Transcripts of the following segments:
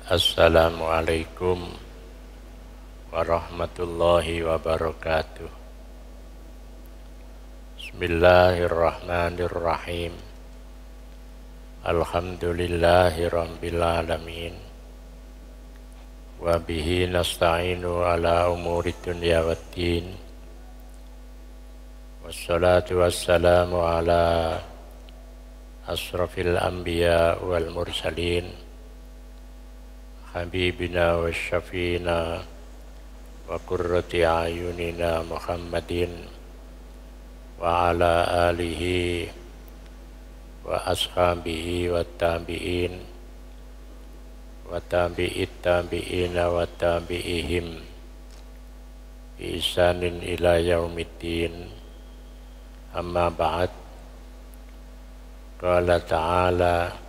Assalamualaikum warahmatullahi wabarakatuh. Bismillahirrahmanirrahim. Alhamdulillahi rabbil alamin. Wa bihi nasta'inu ala umuri dunya waddin. Wassalatu wassalamu ala asrafil anbiya wal mursalin. Habibina wa syafina wa qurrati ayunina Muhammadin wa ala alihi wa ashabihi wa tabi'in wa tabi'it tabi'ina wa tabi'ihim bi ihsanin ila yaumiddin. Amma ba'd. Qala ta'ala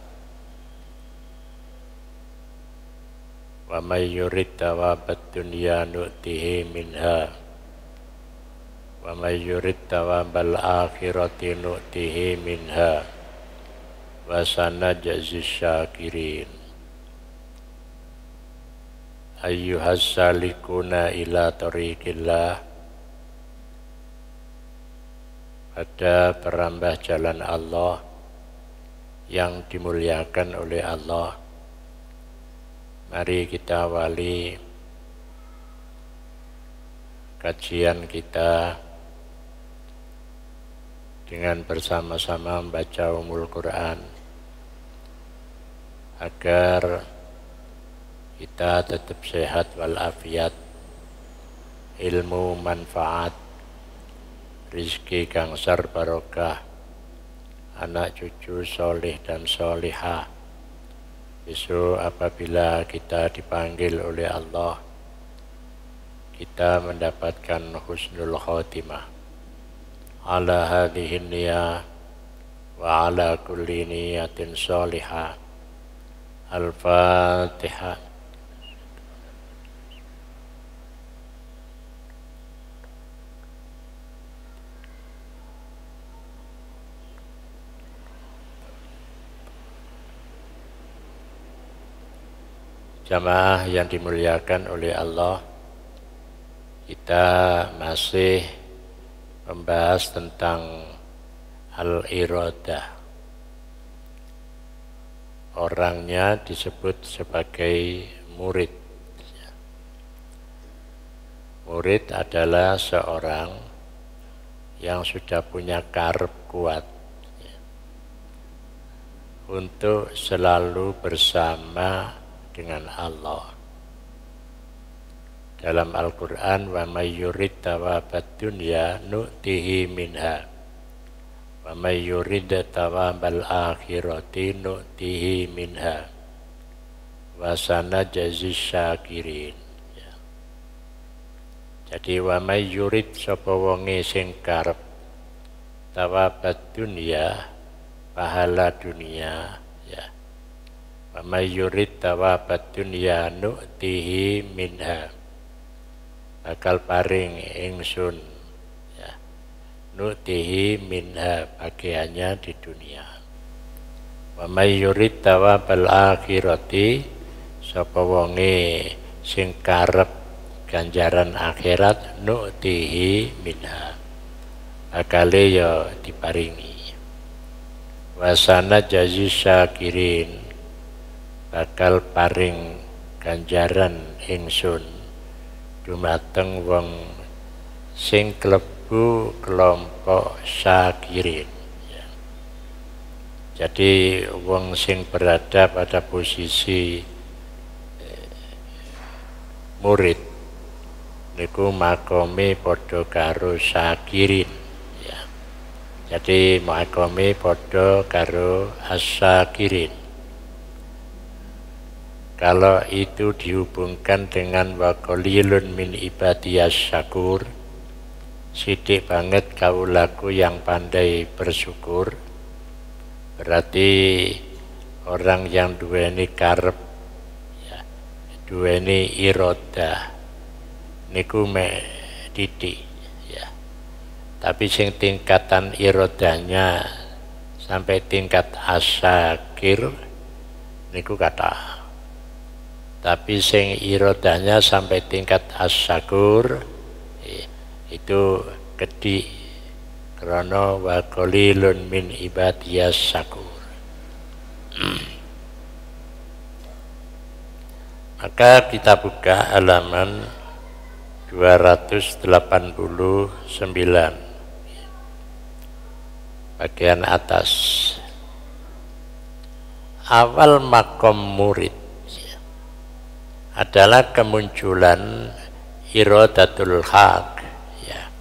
wa may yurid thawabad dunya nu'tihi minha wa may yurid thawabal akhirati nu'tihi minha wa sanajzi syakirin. Ayyuhas salikuna ila tariqillah, pada perambah jalan Allah yang dimuliakan oleh Allah. Mari kita awali kajian kita dengan bersama-sama membaca Ummul Quran agar kita tetap sehat walafiat, ilmu manfaat, rizki gangsar barokah, anak cucu soleh dan solihah. Besok apabila kita dipanggil oleh Allah, kita mendapatkan husnul khotimah. Ala hadhihi niyah wa ala kulli niyatin sholihah. Al-Fatihah. Jamaah yang dimuliakan oleh Allah, kita masih membahas tentang al-iradah. Orangnya disebut sebagai murid. Murid adalah seorang yang sudah punya karep kuat untuk selalu bersama dengan Allah. Dalam Al-Quran, wa may yurid thawabad dunya nu'tihi minha wa may yurid thawabal akhirati nu'tihi minha wa sanajzi syakirin. Jadi wa may yurid sapa wonge sing karep thawabad dunya, pahala dunia, ya. Wa may yurid thawabad dunya nu'tihi minha, bakal paring ingsun, ya, nu'tihi minha, bagiannya di dunia. Wa may yurid thawabal akhirati, sapa wonge sing karep ganjaran akhirat, nu'tihi minha, bakale ya diparingi. Wa sanajzi syakirin, bakal paring ganjaran ingsun dumateng wong sing klebu kelompok syakirin, ya. Jadi wong sing berada pada posisi murid niku makome padha karo syakirin, ya. Jadi makome padha karo as-syakirin. Kalau itu dihubungkan dengan wa qalilun min ibadiyas syakur, sidik banget kaulaku yang pandai bersyukur, berarti orang yang duweni karep, ya, duweni iradah niku mek titik, ya. Tapi sing tingkatan iradahnya sampai tingkat asyakir niku kata tapi sing irodahnya sampai tingkat as-syakur itu gede, karena wa qalilun min ibadiyas syakur. Maka kita buka halaman 289 bagian atas. Awal makom murid adalah kemunculan irodatul haq, ya,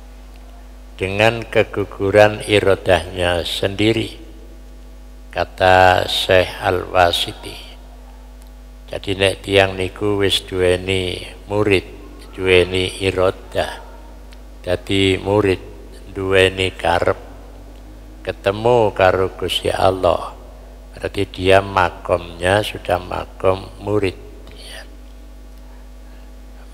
dengan keguguran irodahnya sendiri, kata Syekh Al-Wasiti. Jadi nek tiang niku wis duweni murid, duweni irodah, dadi murid, duweni karep ketemu karo Gusti Allah, berarti dia makomnya sudah makom murid, ya.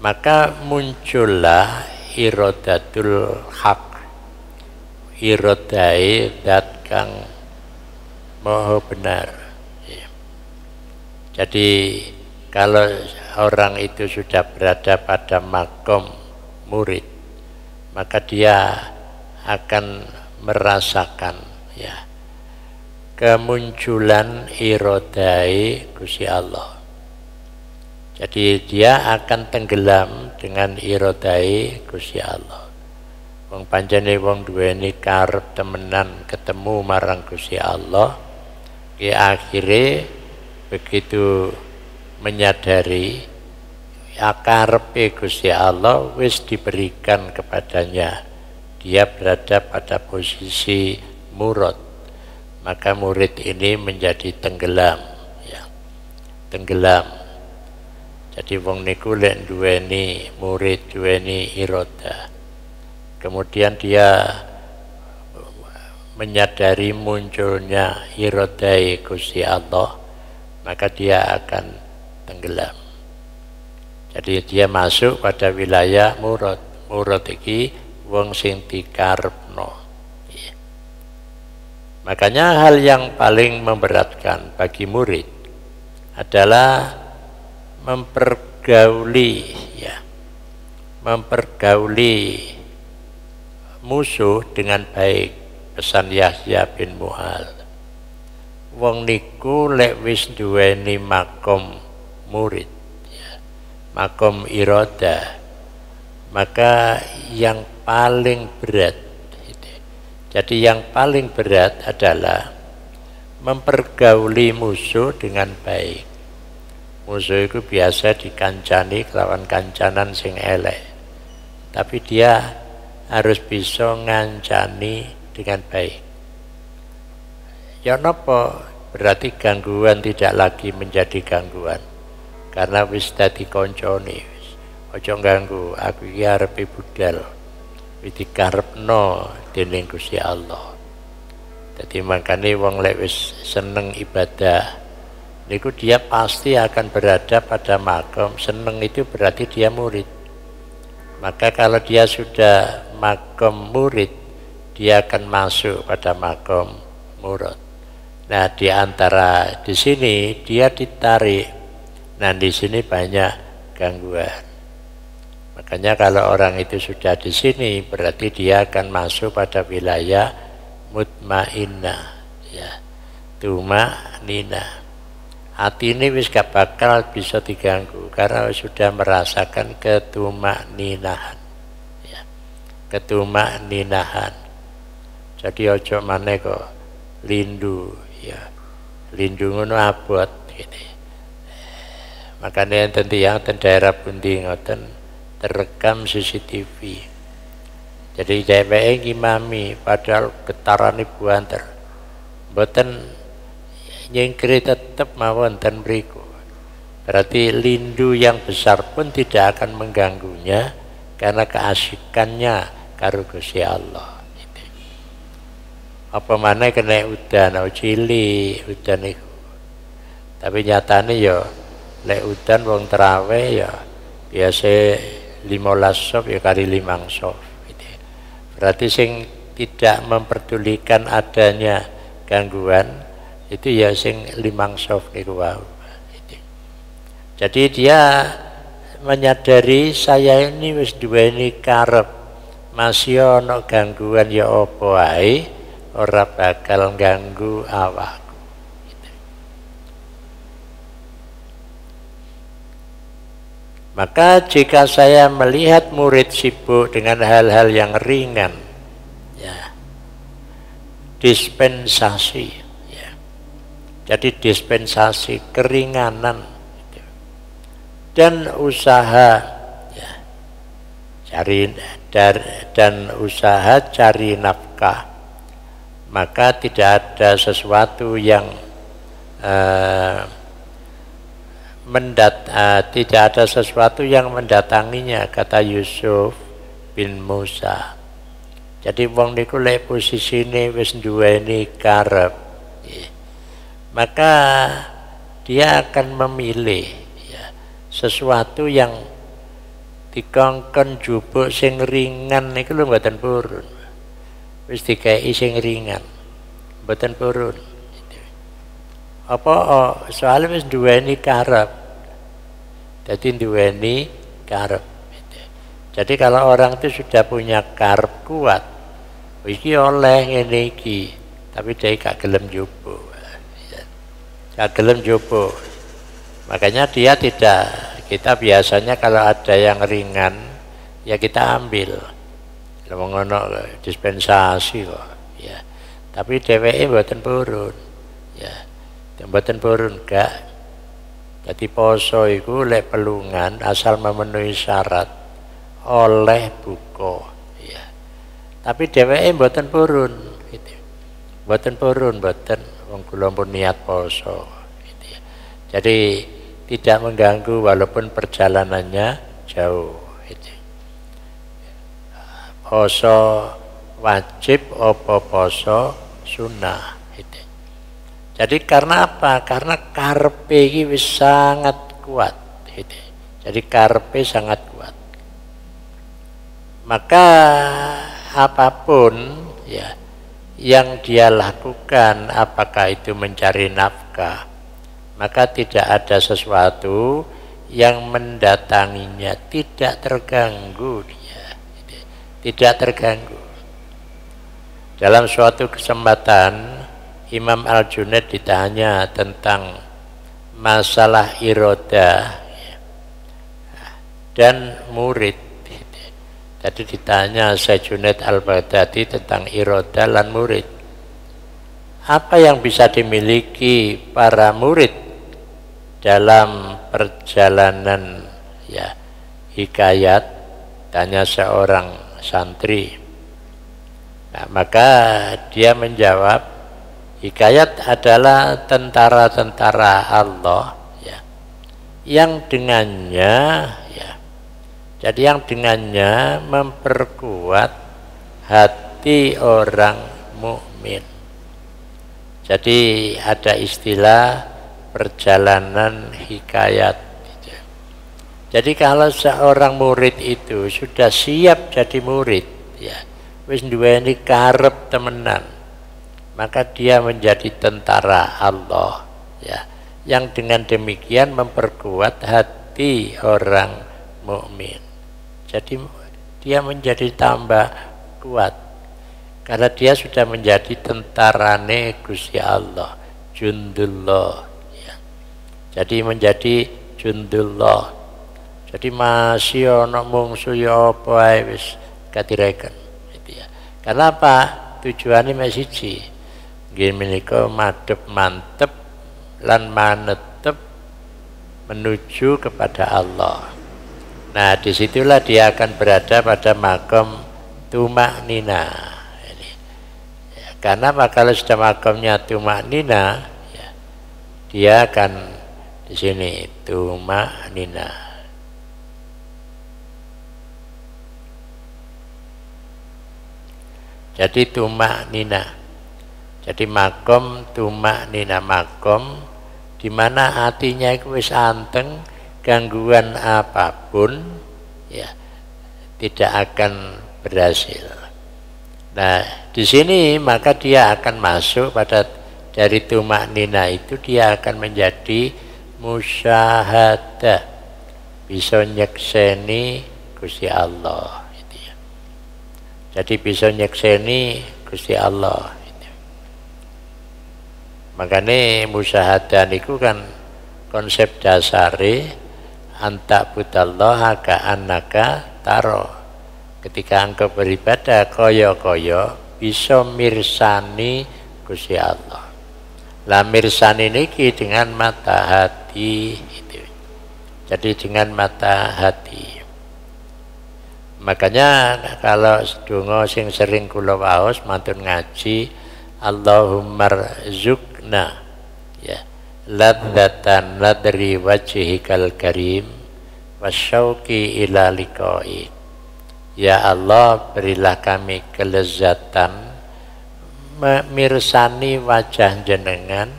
Maka muncullah irodatul haq, irodai dat kang moho benar, ya. Jadi kalau orang itu sudah berada pada makom murid, maka dia akan merasakan, ya, kemunculan irodai Gusti Allah. Jadi dia akan tenggelam dengan irodai Gusti Allah. Wong pancene wong duweni karep temenan ketemu marang Gusti Allah, akhirnya begitu menyadari karepe Gusti Allah wis diberikan kepadanya, dia berada pada posisi murad, maka murid ini menjadi tenggelam, ya, tenggelam. Jadi wong niku lek duweni murid, duweni iroda, kemudian dia menyadari munculnya irodai Gusti Allah, maka dia akan tenggelam. Jadi dia masuk pada wilayah murad. Murad iki wong sing dikarepno. Makanya hal yang paling memberatkan bagi murid adalah mempergauli, ya, mempergauli musuh dengan baik. Pesan Yahya bin Mu'al, wong niku lek wis duweni makom murid, ya, makom iroda, maka yang paling berat, jadi yang paling berat adalah mempergauli musuh dengan baik. Musuh itu biasa dikancani kelawan kancanan sing elek, tapi dia harus bisa ngancani dengan baik. Ya napa? Berarti gangguan tidak lagi menjadi gangguan, karena wis dadi koncone. Aja ganggu, aku iki arepe budal, wis dikarepno dening Gusti Allah. Dadi makane wong lek wis seneng ibadah niku dia pasti akan berada pada makom seneng, itu berarti dia murid. Maka kalau dia sudah makom murid, dia akan masuk pada makom murad. Nah, di antara di sini dia ditarik. Nah, di sini banyak gangguan. Makanya kalau orang itu sudah di sini, berarti dia akan masuk pada wilayah mutmainnah, ya, tumanina. Hati ini wis gak bakal bisa diganggu karena sudah merasakan ketumaninahan, ya, ketumaninahan. Jadi ojo maneh kok lindu, ya, lindu ngono abot gitu. Makanya enten tiyang ten daerah pundi ngoten terekam CCTV. Jadi dheweke ngimami padahal getarane buanter. Mboten nyengkri tetap mawon ten mriku. Berarti lindu yang besar pun tidak akan mengganggunya karena keasikannya karo Gusti Allah. Apa mana kena udan, cilik udan itu. Tapi nyatane ya lek udan wong terawih ya biasa 15 sop ya kali 5 sop gitu. Berarti sing tidak memperdulikan adanya gangguan itu ya sing 5 sop niku wae gitu. Jadi dia menyadari saya ini wis duweni karep, masih ana gangguan ya apa wae ora bakal ganggu awakku. Gitu. Maka jika saya melihat murid sibuk dengan hal-hal yang ringan, ya, dispensasi, ya. Jadi dispensasi keringanan gitu. Dan usaha, ya, dan usaha cari nafkah, maka tidak ada sesuatu yang tidak ada sesuatu yang mendatanginya, kata Yusuf bin Musa. Jadi wong niku lek posisine wis duweni karep, maka dia akan memilih, ya, sesuatu yang dikongkon jupuk sing ringan niku lho mboten purun. Wis dikai sing ringan, mboten purun. Apa soalnya wis duweni karep. Jadi duweni karep. Jadi kalau orang itu sudah punya karep kuat, iki oleh ngene iki, tapi dia gak gelem jupuk. Gak gelem jupuk. Makanya dia tidak, kita biasanya kalau ada yang ringan ya kita ambil. Ngono dispensasi kok, ya. Tapi dheweke mboten purun. Ya. Mboten purun gak. Jadi poso iku lek pelungan asal memenuhi syarat oleh buka, ya. Tapi dheweke mboten purun gitu. Mboten purun, mboten wong kula pun niat poso gitu, ya. Jadi tidak mengganggu walaupun perjalanannya jauh gitu. Poso wajib apa poso sunnah gitu. Jadi karena apa? Karena karepe iki wis sangat kuat gitu. Jadi karepe sangat kuat. Maka apapun, ya, yang dia lakukan, apakah itu mencari nafkah, maka tidak ada sesuatu yang mendatanginya, tidak terganggu dia, tidak terganggu. Dalam suatu kesempatan Imam Al-Junaid ditanya tentang masalah irodah dan murid. Jadi ditanya Syekh Junaid Al-Baghdadi tentang irodah dan murid. Apa yang bisa dimiliki para murid dalam perjalanan, ya, hikayat, tanya seorang santri. Nah, maka dia menjawab, hikayat adalah tentara-tentara Allah, ya, yang dengannya, ya, jadi yang dengannya memperkuat hati orang mukmin. Jadi ada istilah perjalanan hikayat. Jadi kalau seorang murid itu sudah siap jadi murid, ya, wis duweni karep temenan, maka dia menjadi tentara Allah, ya, yang dengan demikian memperkuat hati orang mukmin. Jadi dia menjadi tambah kuat karena dia sudah menjadi tentarane Gusti Allah, jundullah, ya. Jadi menjadi jundullah. Jadi masih ana mungsu ya apa ae wis kadireken gitu, ya. Karena apa? Tujuannya masih siji. Nggih menika madhep mantep lan manetep menuju kepada Allah. Nah, disitulah dia akan berada pada makom tumak nina. Ya, karena kalau sudah makomnya tumak nina, ya, dia akan di sini tumak nina. Jadi tumak nina. Jadi makom tumak nina, makom di mana hatinya itu wis anteng. Gangguan apapun, ya, tidak akan berhasil. Nah, di sini maka dia akan masuk pada dari tumak nina itu, dia akan menjadi musyahadah, bisa nyekseni Gusti Allah gitu ya. Jadi bisa nyekseni Gusti Allah gitu. Makanya musyahadah niku kan konsep dasare anta budallaha ka'annaka taro. Ketika engkau beribadah kaya-kaya bisa mirsani Gusti Allah. Lah mirsani niki dengan mata hati itu. Jadi dengan mata hati. Makanya kalau donga sing sering kula waos mantun ngaji Allahumma rzuqna ya ladzatan ladri wajhikal karim wasyauqi ila liqa'i. Ya Allah, berilah kami kelezatan memirsani wajah jenengan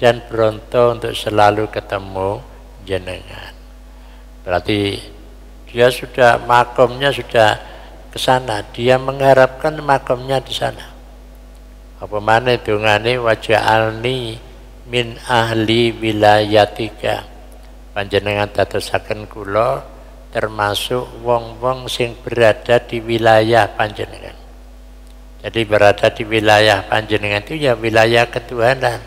dan beronto untuk selalu ketemu jenengan. Berarti dia sudah makomnya sudah ke sana, dia mengharapkan makomnya di sana. Apa mana dungane waj'alni min ahli wilayatika. Panjenengan dadosaken kula termasuk wong-wong sing berada di wilayah panjenengan. Jadi berada di wilayah panjenengan itu ya wilayah ketuhanan.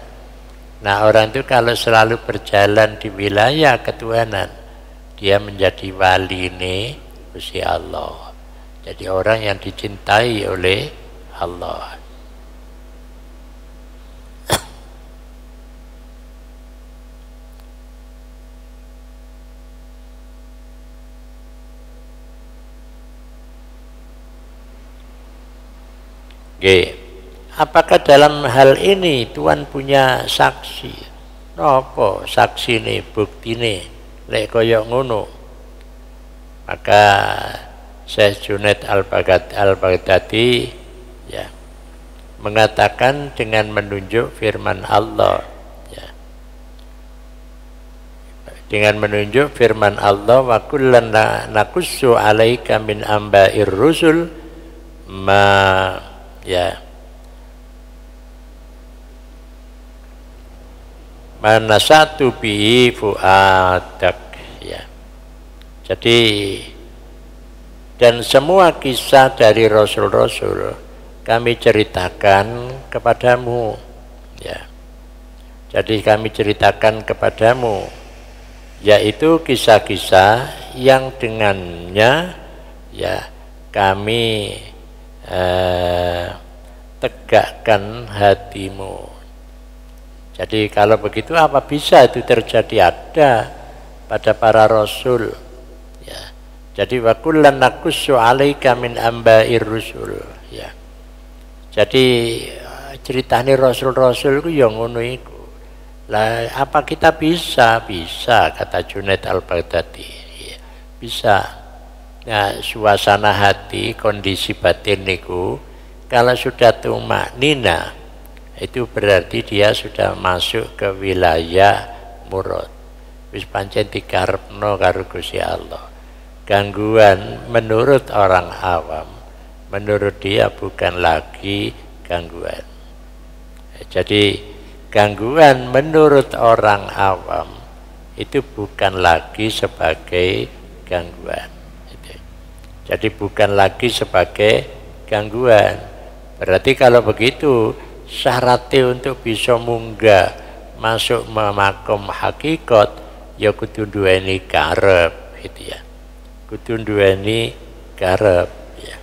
Nah orang itu kalau selalu berjalan di wilayah ketuhanan, dia menjadi wali ini Gusti Allah. Jadi orang yang dicintai oleh Allah. Oke. Apakah dalam hal ini Tuhan punya saksi? Napa saksi ini, bukti ini, lek kaya ngono? Maka Syekh Junaid Al-Baghdadi ya mengatakan dengan menunjuk firman Allah ya. Dengan menunjuk firman Allah wa kullan naqussu 'alaika min amba'ir rusul ma ya mana satu bihi fuadak ya. Jadi dan semua kisah dari rasul-rasul kami ceritakan kepadamu ya. Jadi kami ceritakan kepadamu yaitu kisah-kisah yang dengannya ya kami tegakkan hatimu. Jadi kalau begitu apa bisa itu terjadi ada pada para rasul ya. Jadi wa kullan naqussu 'alaika min amba'ir rusul ya. Jadi ceritane rasul-rasul ku ya ngono iku. Lah apa kita bisa kata Junaid Al-Baghdadi ya. Bisa. Nah, suasana hati, kondisi batin niku kalau sudah tumaknina itu berarti dia sudah masuk ke wilayah murad. Wis pancen dikarepno karo Gusti Allah. Gangguan menurut orang awam, menurut dia bukan lagi gangguan. Jadi gangguan menurut orang awam itu bukan lagi sebagai gangguan. Jadi bukan lagi sebagai gangguan. Berarti kalau begitu syaratnya untuk bisa munggah masuk makom hakikat ya kudu duweni karep gitu ya. Kudu duweni karep ya.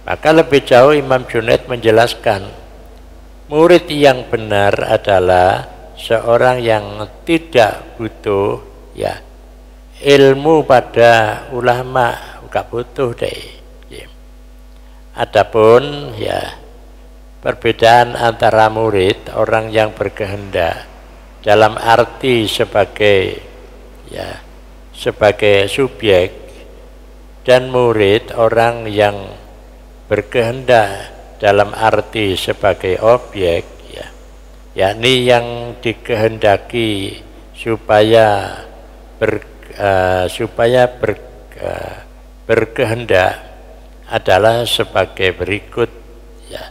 Maka lebih jauh Imam Junaid menjelaskan murid yang benar adalah seorang yang tidak butuh ya ilmu pada ulama, gak butuh deh ya. Adapun ya perbedaan antara murid orang yang berkehendak dalam arti sebagai ya sebagai subjek dan murid orang yang berkehendak dalam arti sebagai objek ya, yakni yang dikehendaki supaya berkehendak adalah sebagai berikut ya.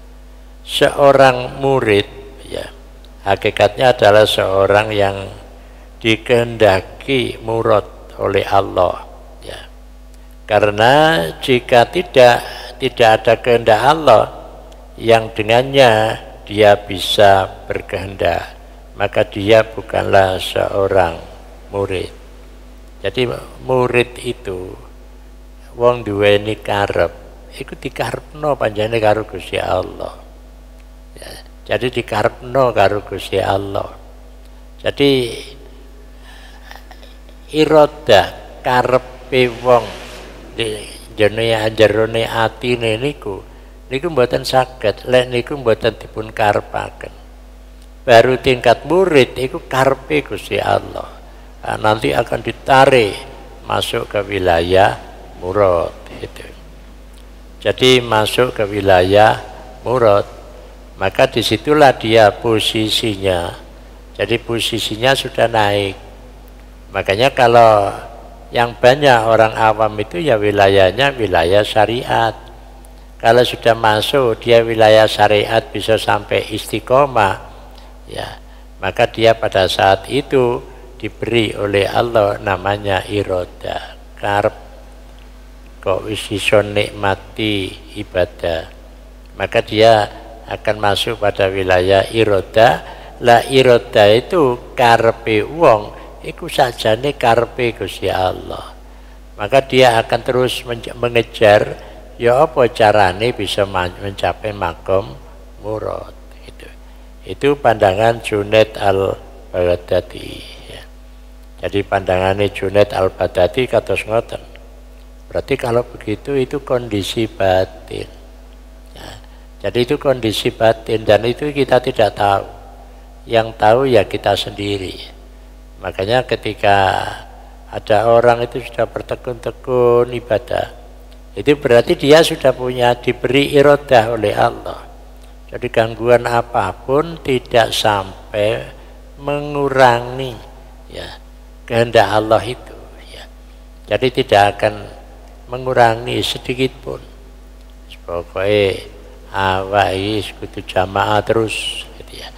Seorang murid ya hakikatnya adalah seorang yang dikehendaki murad oleh Allah, ya. Karena jika tidak ada kehendak Allah yang dengannya dia bisa berkehendak, maka dia bukanlah seorang murid. Jadi murid itu wong duweni karep, iku dikarepno panjane karo Gusti Allah. Ya, jadi dikarepno karo Gusti Allah. Jadi irodah karepe wong di jerone atine niku mboten saged, lek niku mboten dipun karepaken. Baru tingkat murid iku karepe Gusti Allah. Nah, nanti akan ditarik masuk ke wilayah murad itu. Jadi masuk ke wilayah murad, maka disitulah dia posisinya. Jadi posisinya sudah naik. Makanya kalau yang banyak orang awam itu ya wilayahnya wilayah syariat. Kalau sudah masuk dia wilayah syariat bisa sampai istiqomah, ya, maka dia pada saat itu diberi oleh Allah namanya iroda, karep, kok wis iso nikmati ibadah, maka dia akan masuk pada wilayah iroda. Lah iroda itu karepe wong iku sajane karepe Gusti Allah, maka dia akan terus mengejar ya apa carane bisa mencapai makom murad. Itu pandangan Junaid al-Baghdadi. Jadi pandangannya Junaid al-Baghdadi kados ngoten. Berarti kalau begitu itu kondisi batin. Ya, jadi itu kondisi batin dan itu kita tidak tahu. Yang tahu ya kita sendiri. Makanya ketika ada orang itu sudah bertekun-tekun ibadah, itu berarti dia sudah diberi irodah oleh Allah. Jadi gangguan apapun tidak sampai mengurangi, ya, kehendak Allah itu, ya. Jadi tidak akan mengurangi sedikit pun. Pokoknya awak kudu jamaah terus, gitu ya.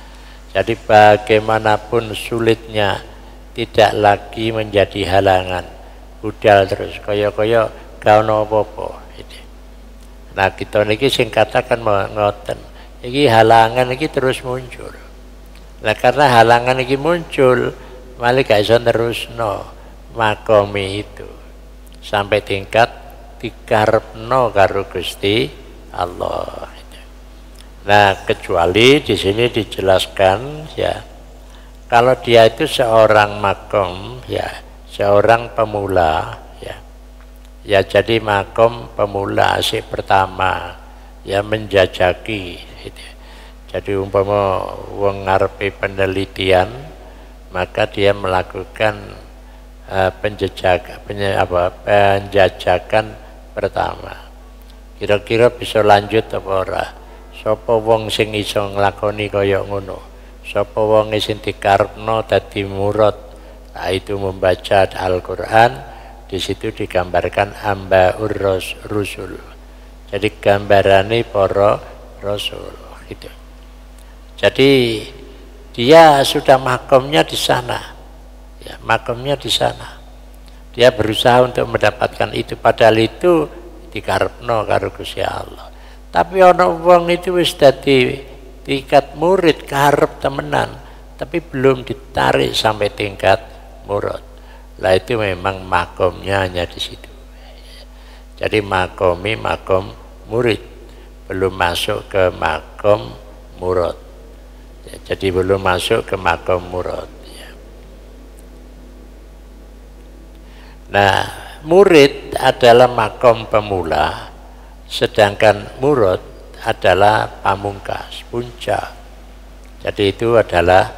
Jadi bagaimanapun sulitnya tidak lagi menjadi halangan, budal terus kaya gak ono apa-apa, gitu. Nah kita niki sing katakan ngoten, iki halangan iki terus muncul. Nah karena halangan iki muncul, malah gak iso terusno makomi itu sampai tingkat dikarepno karo Gusti Allah. Nah kecuali di sini dijelaskan, ya, kalau dia itu seorang makom, ya, seorang pemula, ya jadi makom pemula asik pertama, ya, menjajaki, gitu. Jadi umpama wong ngarepe penelitian, maka dia melakukan penjajakan pertama. Kira-kira bisa lanjut apa ora? Sapa wong sing iso nglakoni kaya ngono? Sapa wong sing dikarepno dadi murad? Nah, itu membaca Al-Qur'an, di situ digambarkan ambaur rusul. Jadi gambarane para rasul, gitu. Jadi dia sudah makomnya di sana, ya, makomnya di sana. Dia berusaha untuk mendapatkan itu, padahal itu dikarepno karo Gusti Allah. Tapi ana wong itu wis dadi tingkat murid karep temenan, tapi belum ditarik sampai tingkat murad. Lah itu memang makomnya hanya di situ. Jadi makom murid, belum masuk ke makom murad. Ya, jadi belum masuk ke makom murad. Ya. Nah, murid adalah makom pemula, sedangkan murad adalah pamungkas, puncak. Jadi itu adalah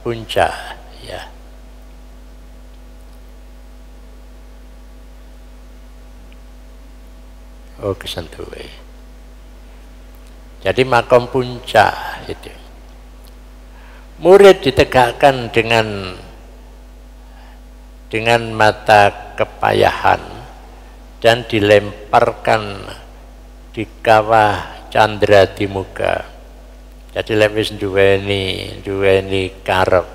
puncak, ya. Oh, kesentuh. Jadi makom puncak itu. Murid ditegakkan dengan mata kepayahan dan dilemparkan di kawah candra di muka. Jadi lewis duweni karep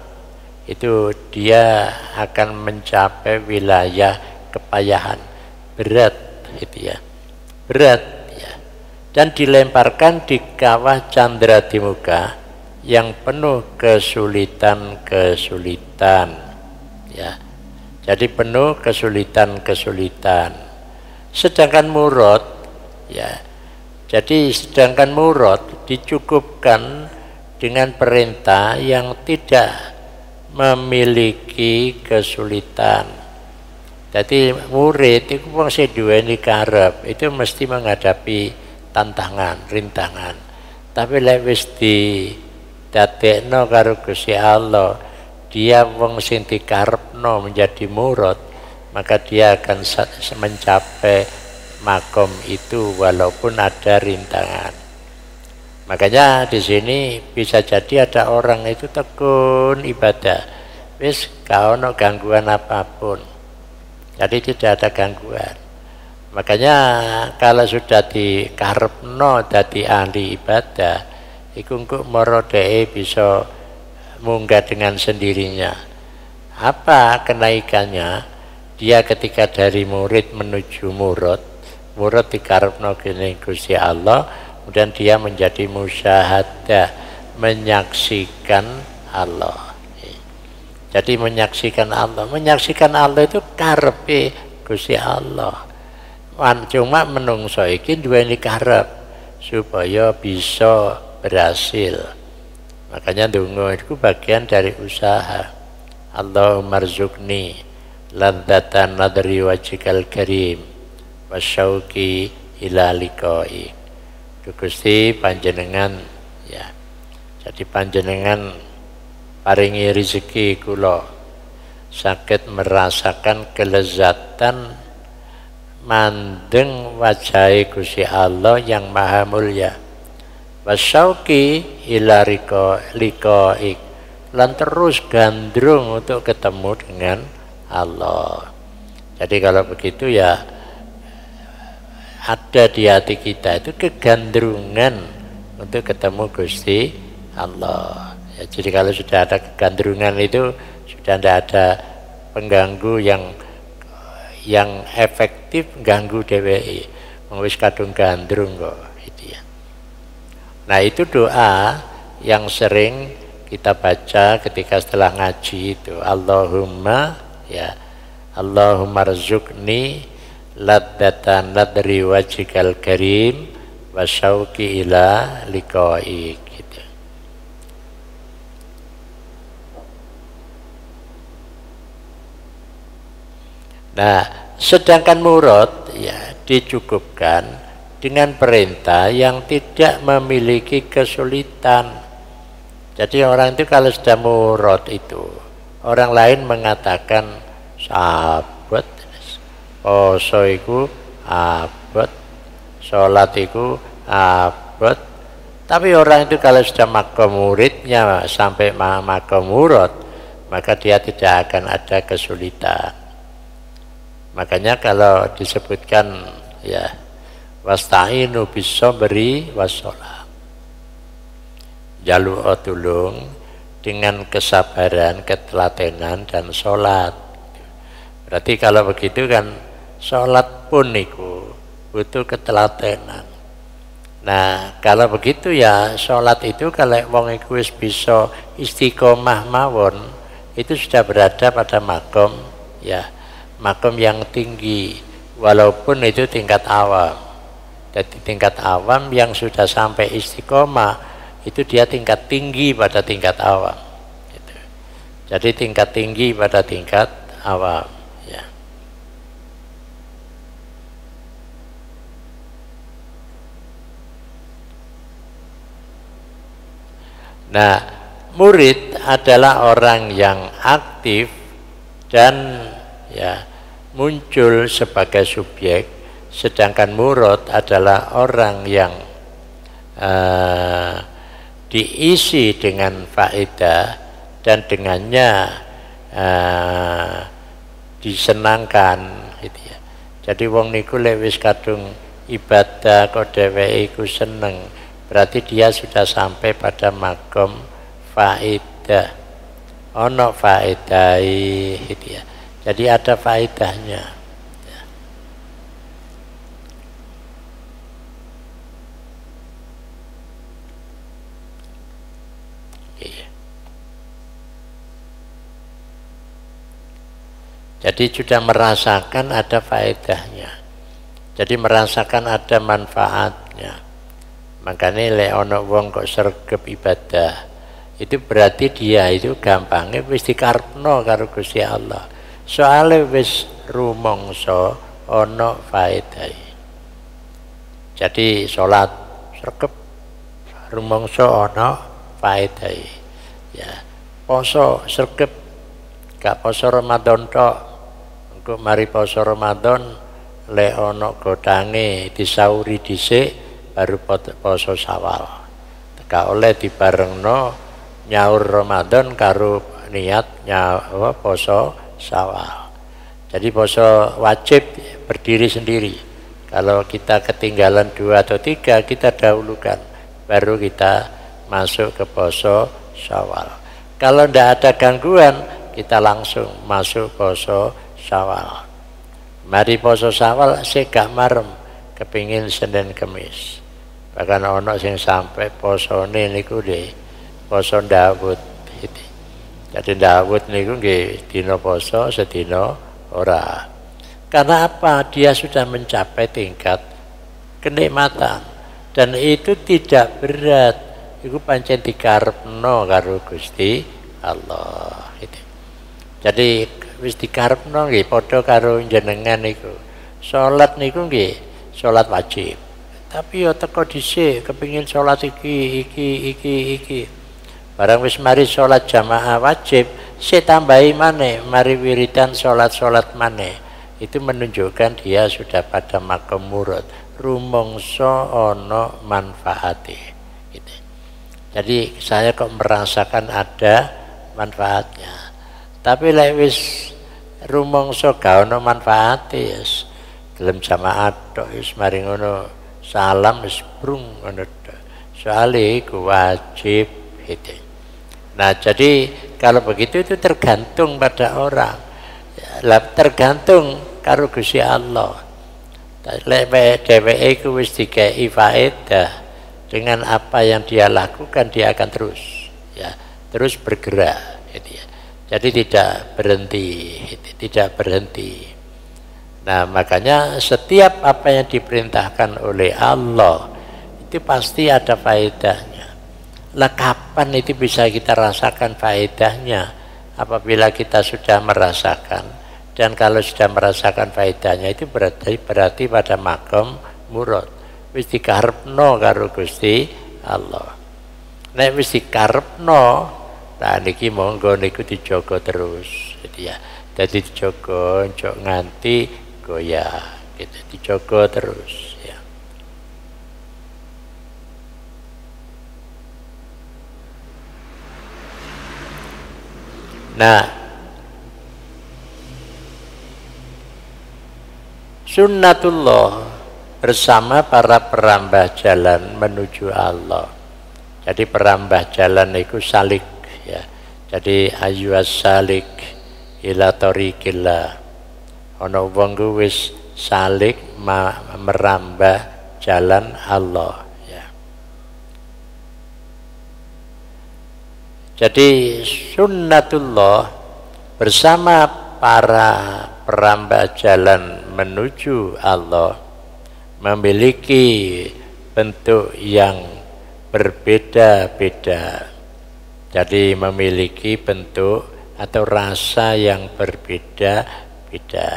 itu dia akan mencapai wilayah kepayahan berat itu ya, berat ya, dan dilemparkan di kawah candra di muka yang penuh kesulitan ya, jadi penuh kesulitan. Sedangkan murad ya, jadi sedangkan murad dicukupkan dengan perintah yang tidak memiliki kesulitan. Jadi murid itu wong sing duweni karep itu mesti menghadapi tantangan, rintangan. Tapi lek wis didadekno karo Gusti Allah, dia wong sing dikarepno menjadi murad, maka dia akan mencapai makom itu walaupun ada rintangan. Makanya di sini bisa jadi ada orang itu tekun ibadah, wis gak ono gangguan apapun, jadi tidak ada gangguan. Makanya kalau sudah dikarepno dadi ahli ibadah, iku engko mara dhek bisa munggah dengan sendirinya. Apa kenaikannya? Dia ketika dari murid menuju murad dikarepno dening Gusti Allah, kemudian dia menjadi musyahadah, menyaksikan Allah. Jadi menyaksikan Allah itu karepe Gusti Allah. Cuma menungso iki duweni karep supaya bisa berhasil. Makanya ndonga itu bagian dari usaha. Allahumma rzuqni ladzatan nadri wajhikal karim wasyauqi ila liqa'i. Gusti panjenengan ya, jadi panjenengan paringi rezeki kula saged merasakan kelezatan mandeng wajahe Gusti Allah yang maha mulia, wasyauqi ila liqa'i, lan terus gandrung untuk ketemu dengan Allah. Jadi kalau begitu ya ada di hati kita itu kegandrungan untuk ketemu Gusti Allah ya. Jadi kalau sudah ada kegandrungan itu sudah tidak ada pengganggu yang efektif ganggu DWI, wis kadung gandrung kok itu ya. Nah itu doa yang sering kita baca ketika setelah ngaji itu, Allahumma ya, Allahumma rzuqni ladzatan nadri wajhikal karim wasyauqi ila liqa'i gitu. Nah, sedangkan murad ya dicukupkan dengan perintah yang tidak memiliki kesulitan. Jadi orang itu kalau sudah murad itu, orang lain mengatakan sahabat, poso iku abot, sholat iku abot. Tapi orang itu kalau sudah makom muridnya sampai makom murad, maka dia tidak akan ada kesulitan. Makanya kalau disebutkan ya wasta'inu bis-sabri was-shalah, jaluk tulung dengan kesabaran, ketelatenan dan sholat. Berarti kalau begitu kan sholat pun itu butuh ketelatenan. Nah kalau begitu ya sholat itu kalau wong iku wis bisa istiqomah mawon, itu sudah berada pada makom ya, makom yang tinggi walaupun itu tingkat awam. Jadi tingkat awam yang sudah sampai istiqomah itu dia tingkat tinggi pada tingkat awam gitu. Jadi tingkat tinggi pada tingkat awam ya. Nah murid adalah orang yang aktif dan ya muncul sebagai subjek, sedangkan murad adalah orang yang diisi dengan faedah dan dengannya disenangkan gitu ya. Jadi wong niku lek wis kadung ibadah kok dheweke iku seneng, berarti dia sudah sampai pada makom faedah. ono faedai gitu ya. Jadi ada faedahnya. Ya. Iya. Jadi sudah merasakan ada faedahnya. Jadi merasakan ada manfaatnya. Makanya lek ono wong kok sregep ibadah, itu berarti dia itu gampangnya wis dikarepno karo Gusti Allah. Soale wis rumangsa ana faedahe. Jadi salat sregep rumangsa ana faedahe. Ya, poso sregep gak poso Ramadan tok. Engko mari poso Ramadan lek ana godange disauri dhisik baru poso Syawal. Gak oleh dibarengno nyaur Ramadan karo niat nyawa poso Syawal. Jadi poso wajib berdiri sendiri. Kalau kita ketinggalan 2 atau 3 kita dahulukan, baru kita masuk ke poso Syawal. Kalau tidak ada gangguan, kita langsung masuk poso Syawal. Mari poso Syawal sik gak marem kepingin Senin Kemis. Bahkan ono sing sampai posone niku nggih poso Daud gitu. Jadi Daud niku nggih dina poso sedina ora. Karena apa? Dia sudah mencapai tingkat kenikmatan dan itu tidak berat. Iku pancen dikarepno karo Gusti Allah gitu. Jadi wis dikarepno nggih padha karo jenengan niku. Salat niku nggih salat wajib. Tapi ya teko dhisik kepengin salat iki. Barang wis mari salat jamaah wajib, sik tambahi maneh, mari wiridan salat maneh. Itu menunjukkan dia sudah pada makom murad, rumangsa ana manfaate. Gitu. Jadi saya kok merasakan ada manfaatnya. Tapi lek wis rumangsa gak ana manfaate ya gelem jamaah tok wis mari ngono. Salam wis brung ngono. Soale iku wajib itu. Nah, jadi kalau begitu itu tergantung pada orang. Ya, tergantung karo Gusti Allah. Lek dheweke iku wis dikei faedah dengan apa yang dia lakukan, dia akan terus ya, terus bergerak gitu ya. Jadi tidak berhenti. Nah, makanya setiap apa yang diperintahkan oleh Allah itu pasti ada faedahnya. Lah kapan itu bisa kita rasakan faedahnya? Apabila kita sudah merasakan. Dan kalau sudah merasakan faedahnya itu berarti pada makom murad. Wis dikarepno karo Gusti Allah. Nek wis dikarepno, nah niki monggo niku dijaga terus gitu ya. Jadi dijaga njok nganti goyah gitu, dijaga terus ya. Nah, sunnatullah bersama para perambah jalan menuju Allah. Jadi perambah jalan itu salik ya. Jadi ayyuhas salik ila tariqillah. Ana wong wis salik merambah jalan Allah ya. Jadi sunnatullah bersama para perambah jalan menuju Allah memiliki bentuk yang berbeda-beda. Jadi memiliki bentuk atau rasa yang berbeda-beda.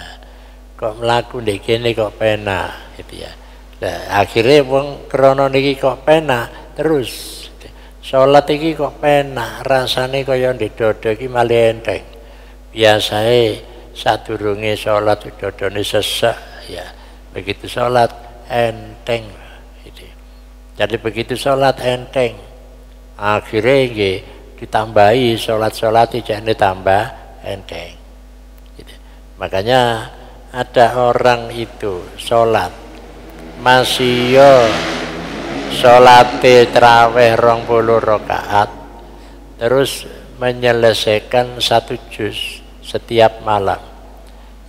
Kok mlaku ndek kene kok penak gitu ya. Nah, akhirnya wong krana niki kok penak terus. Salat iki kok penak, rasane kaya ndek dodo iki malih enteng. Biasae sadurunge salat dodone sesek ya. Begitu salat enteng gitu. Jadi begitu salat enteng. Akhirnya nggih ditambahi salat-salat jane tambah enteng. Gitu. Makanya ada orang itu salat masih yo salate traweh 20 rakaat terus menyelesaikan 1 juz setiap malam.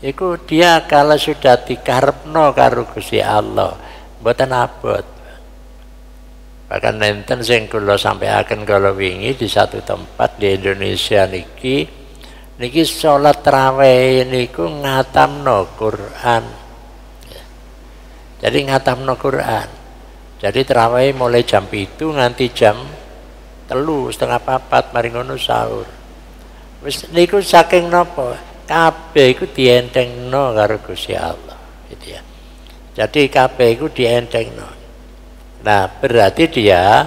Iku dia kalau sudah dikarepno karo Gusti Allah, mboten abot. Bahkan nenten sing kula sampaiaken kala wingi di satu tempat di Indonesia niki salat tarawih niku ngatamno Quran. Jadi ngatamno Quran. Jadi tarawih mulai jam 7 nganti jam 3:30 mari ngono sahur. Wis niku saking napa? Kabeh iku dientengno karo Gusti Allah, gitu ya. Jadi kabeh iku dientengno. Nah, berarti dia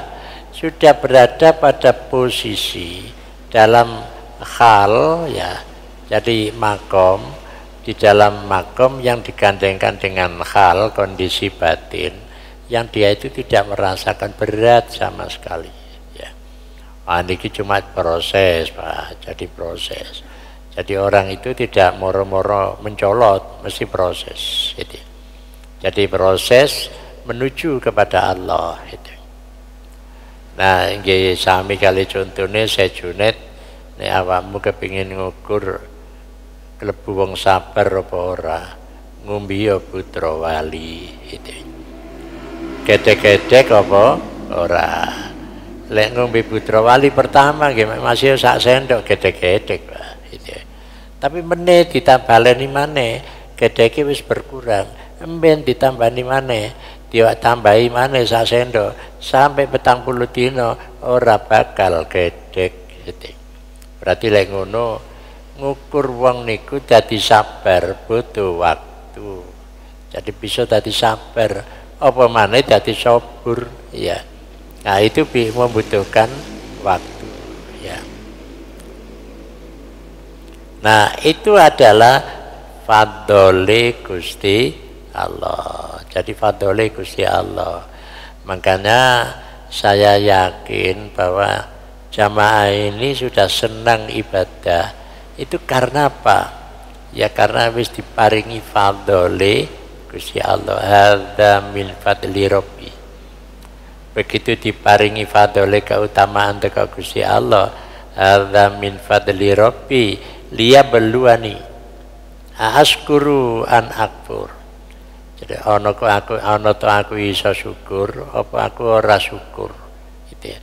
sudah berada pada posisi dalam hal ya. Jadi makom, di dalam makom yang digandengkan dengan hal kondisi batin yang dia itu tidak merasakan berat sama sekali ya. Ini cuma proses, Pak. Jadi proses. Jadi orang itu tidak moro-moro mencolot, mesti proses gitu. Jadi proses menuju kepada Allah gitu. Nah, nggih sami kali contone sejunet nek awakmu kepingin ngukur klebu wong sabar apa ora, ngombe ya putra wali gitu. Gedek-gedek apa ora. Lek ngombe putra wali pertama nggih masih sak sendok gedek-gedek, Pak. Tapi meneh ditambalani maneh, gedeke wis berkurang. Emben ditambani maneh, tambahi maneh sak sendok sampai 40 dina ora bakal gedek gitu. Berarti lek ngono ngukur wong niku dadi sabar butuh waktu. Jadi bisa dadi sabar, apa maneh dadi sabur ya. Nah, itu membutuhkan waktu ya. Nah, itu adalah fadhole Gusti Allah. Jadi fadhole Gusti Allah. Makanya saya yakin bahwa jamaah ini sudah senang ibadah. Itu karena apa? Ya karena wis diparingi fadhole Gusti Allah. Hadza min fadli Rabbi. Begitu diparingi fadhole keutamaan teko Gusti Allah, hadza min fadli Rabbi liya beluani askuru an akfur. Jadi ana aku iso syukur apa aku ora syukur gitu ya.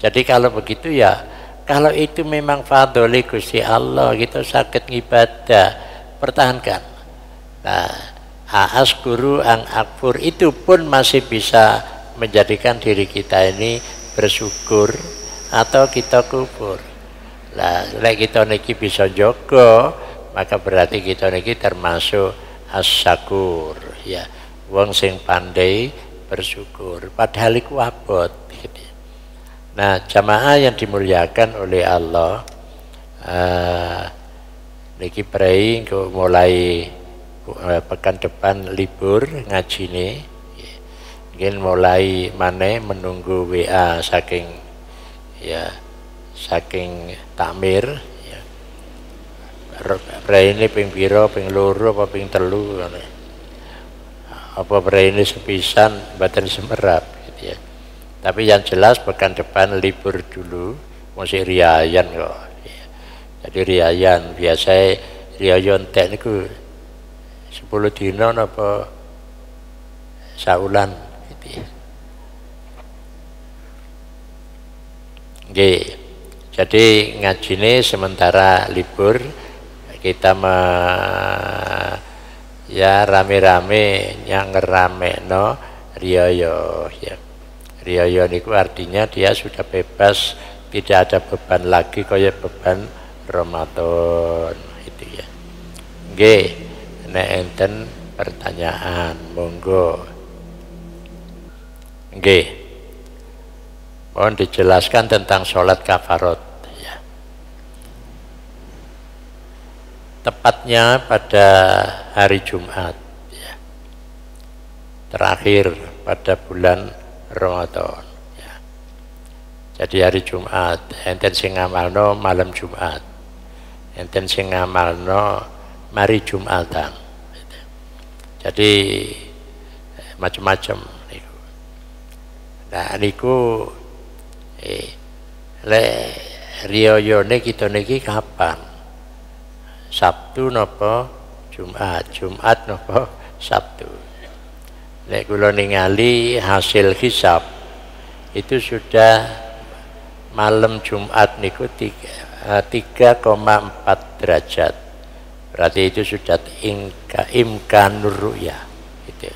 Jadi kalau begitu ya, kalau itu memang fadhole Gusti Allah kita sakit ngibadah, pertahankan. Nah, askuru an akfur itu pun masih bisa menjadikan diri kita ini bersyukur atau kita kufur. Lah, lek kita niki bisa jaga, maka berarti kita niki termasuk as-syakur ya, wong sing pandai bersyukur. Padahal iku abot gitu. Nah, jamaah yang dimuliakan oleh Allah, niki prei mulai pekan depan libur ngajine, mungkin mulai maneh menunggu WA saking takmir ya. Braine ping pira, ping loro apa ping telu ngene. Apa braine sepisan mboten semerap gitu ya. Tapi yang jelas pekan depan libur dulu, masih riayan kok. Ya. Jadi riayan biasa riayan tek niku 10 dina napa saulan gitu ya. Nggih. Jadi ngajine sementara libur kita ya rame-rame yang ngeramekno riyaya ya. Riyaya niku artinya dia sudah bebas, tidak ada beban lagi kaya beban Ramadan itu ya. Nggih, nek enten pertanyaan monggo. Nggih. Mohon dijelaskan tentang sholat kafarat. Tepatnya pada hari Jumat ya. Terakhir pada bulan Ramadan ya. Jadi hari Jumat enten sing ngamalno malam Jumat, enten sing ngamalno mari Jumatan gitu. Jadi macam-macam niku. Nah niku riyayane kita niki kapan? Sabtu napa Jumat? Jumat napa Sabtu? Nek kula ningali hasil hisab itu sudah malam Jumat niku 3,4 derajat. Berarti itu sudah imkanur ru'yah gitu.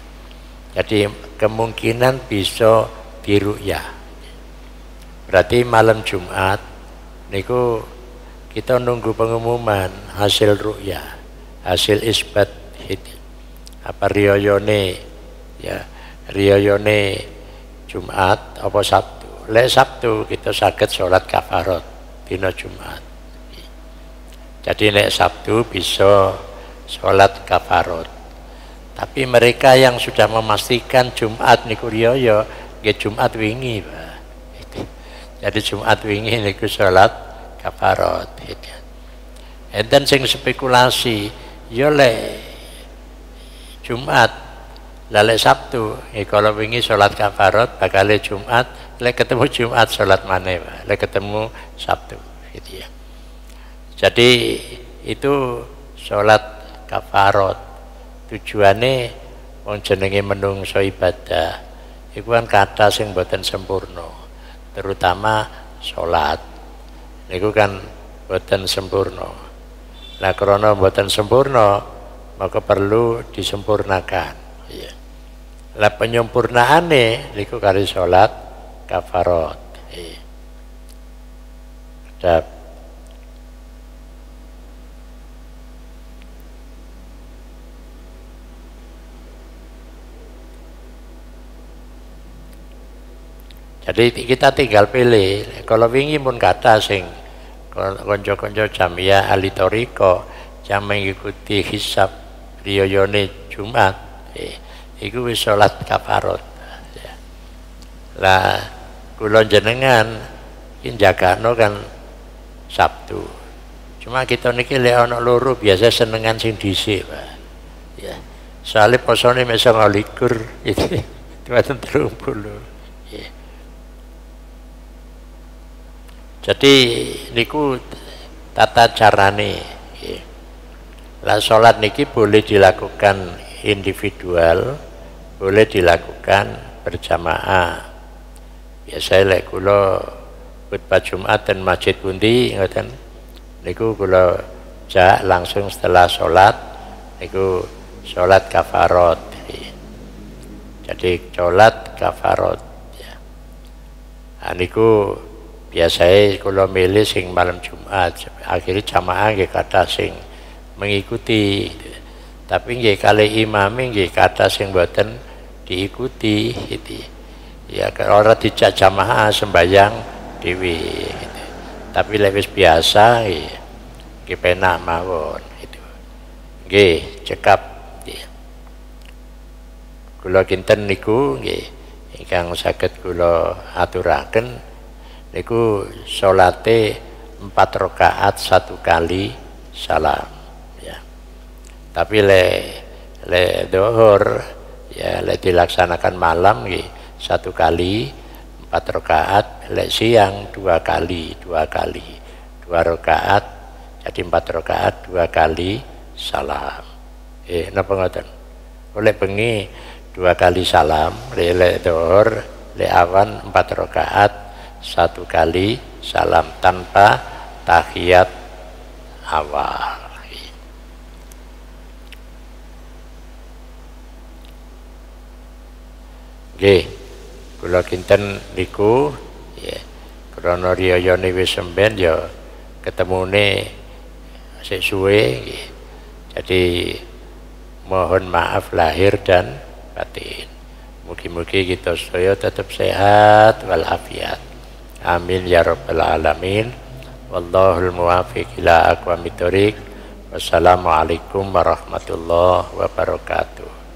Jadi kemungkinan bisa diru'yah. Berarti malam Jumat niku kita nunggu pengumuman hasil ru'yah, hasil isbat itu. Apa riyayane ya, riyayane Jumat apa Sabtu. Lek Sabtu kita saged salat kafarat dina Jumat. Jadi lek Sabtu bisa salat kafarat. Tapi mereka yang sudah memastikan Jumat niku riyaya, nggih Jumat wingi, Pak. Jadi Jumat wingi niku salat kafarat gitu. Enten sing spekulasi ya lek Jumat lek Sabtu kalau wingi salat kafarat bakal Jumat, lek ketemu Jumat salat maneh, lek ketemu Sabtu gitu ya. Jadi itu salat kafarat tujuane wong jenenge menungso ibadah iku kan kathah sing boten sempurna. Terutama sholat niku kan boten sempurna. Nah karena boten sempurna maka perlu disempurnakan ya. Lah penyempurnaane niku kali sholat kafarat ya. Jadi kita tinggal pilih. Kalau wingi pun kata sing konco-konco jamiah ahli toriko yang mengikuti hisab riyayane Jumat, iku wis salat kafarat. Lah kula jenengan iki jagano kan Sabtu. Cuma kita niki lek ana loro biasa senengan sing dhisik, Pak. Ya. Soale posone mek 29 itu 30. Ya. Jadi niku tata carane. Lah salat niki boleh dilakukan individual, boleh dilakukan berjamaah. Biasa lek kula khutbah Jumat ten masjid pundi ngoten. Niku kula jak langsung setelah salat niku salat kafarat. Jadi salat kafarat ya. Niku biasanya kalau milih sing malam Jumat akhirnya jamaah nggih kathah sing mengikuti, tapi nggih kali imame nggih kathah sing boten diikuti gitu. Ya ora dijak jamaah sembahyang dhewe gitu. Tapi lek wis biasa nggih penak mawon gitu. Nggih cekap nggih. Kula kinten niku nggih ingkang saged kula aturaken niku salate 4 rakaat 1 kali salam ya. Tapi le dhuhur ya le dilaksanakan malam nggih 1 kali 4 rakaat, le siang 2 kali 2 rakaat jadi 4 rakaat 2 kali salam. Napa ngoten? Oleh bengi 2 kali salam, le dhuhur le awan 4 rakaat 1 kali salam tanpa tahiyat awal. Nggih, kula kinten niku ya, krana riyayane wis semben ya ketemune sik suwe nggih. Jadi mohon maaf lahir dan batin. Mugi-mugi kita sedaya tetap sehat walafiat. Amin ya rabbal alamin. Wallahul muwaffiq ila aqwamit thoriq. Wassalamualaikum warahmatullahi wabarakatuh.